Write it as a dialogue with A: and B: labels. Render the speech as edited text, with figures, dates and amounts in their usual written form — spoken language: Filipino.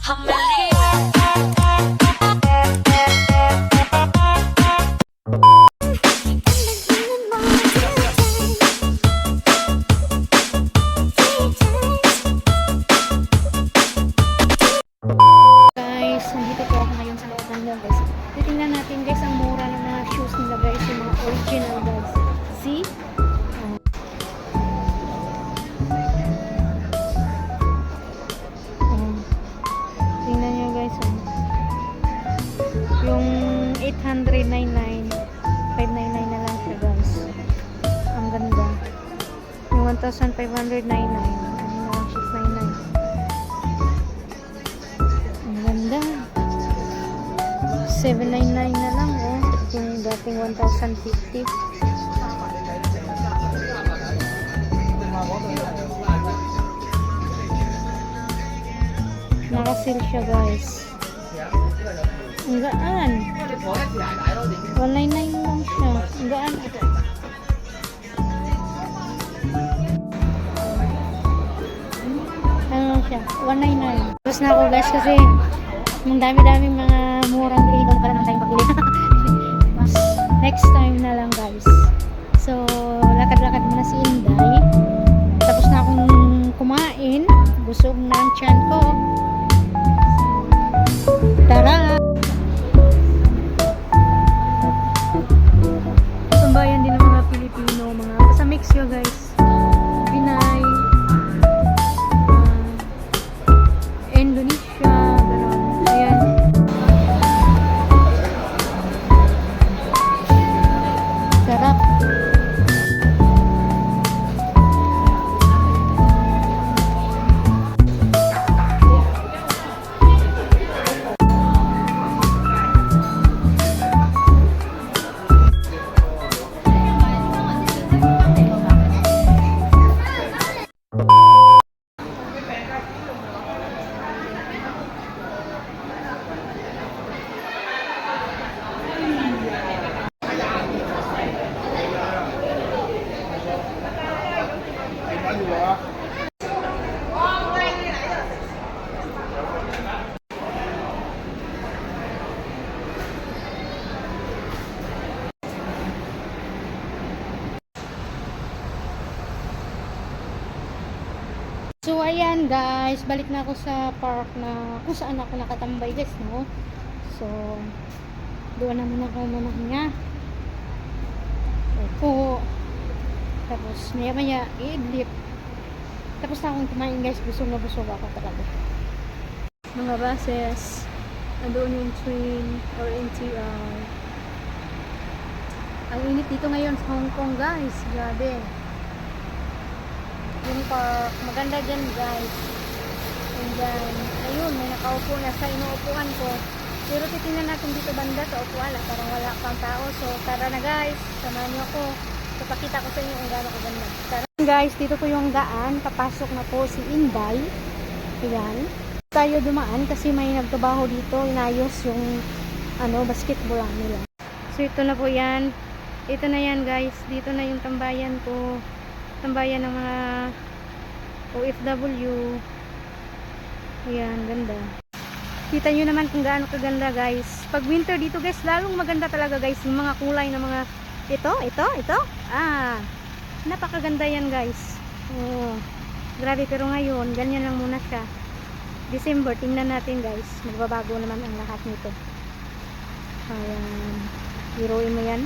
A: Guys, nandito po ako ngayon sa loob ng mall, guys. Titingnan natin guys ang mura ng mga shoes nila guys, yung mga original guys. See? Tingnan nyo guys, yung 899 599 na lang siya guys. Ang ganda. Yung 1,599 ano na lang, 699. Ang ganda. 799 na lang yung dating 1,050. Naka-sale siya guys. Ang gaan. 199 lang siya. Ang gaan. Ano lang siya? 199. Tapos na ako guys kasi ang dami-daming mga murang bilhin para ng tayong pagbili. Next time na lang guys. So, lakad-lakad muna si Inday. Tapos na akong kumain. Busog na ang tiyan ko. Tara! Sambayan din ng mga Pilipino, mga sa Mexico guys. Pinay, Indonesia, gano'n. Ayan. Sarap. So ayan guys, balik na ako sa park na kung saan ako nakatambay guys, no? So doon na muna ako mamahinga. Opo. Tapos maya maya i-idlip. Tapos na akong kumain guys, busog na busog ako talaga. Mga buses, andoon yung train or NTR. Ang init dito ngayon sa Hong Kong guys, grabe. Yung park, maganda dyan guys. And then, ayun, may nakaupo na sa inuupuan ko. Pero titingnan natin dito banda sa upuan, parang wala pang tao. So tara na guys, samahan niyo ako. Papakita ko sa inyo kung gaano kaganda. Tara guys, dito po yung daan. Papasok na po si Inday. Ayan. Tayo dumaan kasi may nagtrabaho dito. Inayos yung basketball nila. So ito na po yan. Ito na yan guys. Dito na yung tambayan ko. Tambayan ng mga OFW. Ayan, ganda. Kita nyo naman kung gaano kaganda guys. Pag winter dito guys, lalong maganda talaga guys. Yung mga kulay ng mga ito. Napakaganda yan guys. Oh, grabe, pero ngayon ganyan lang muna siya. December, tingnan natin guys. Magbabago naman ang lahat nito. Ayan. Biruin mo yan.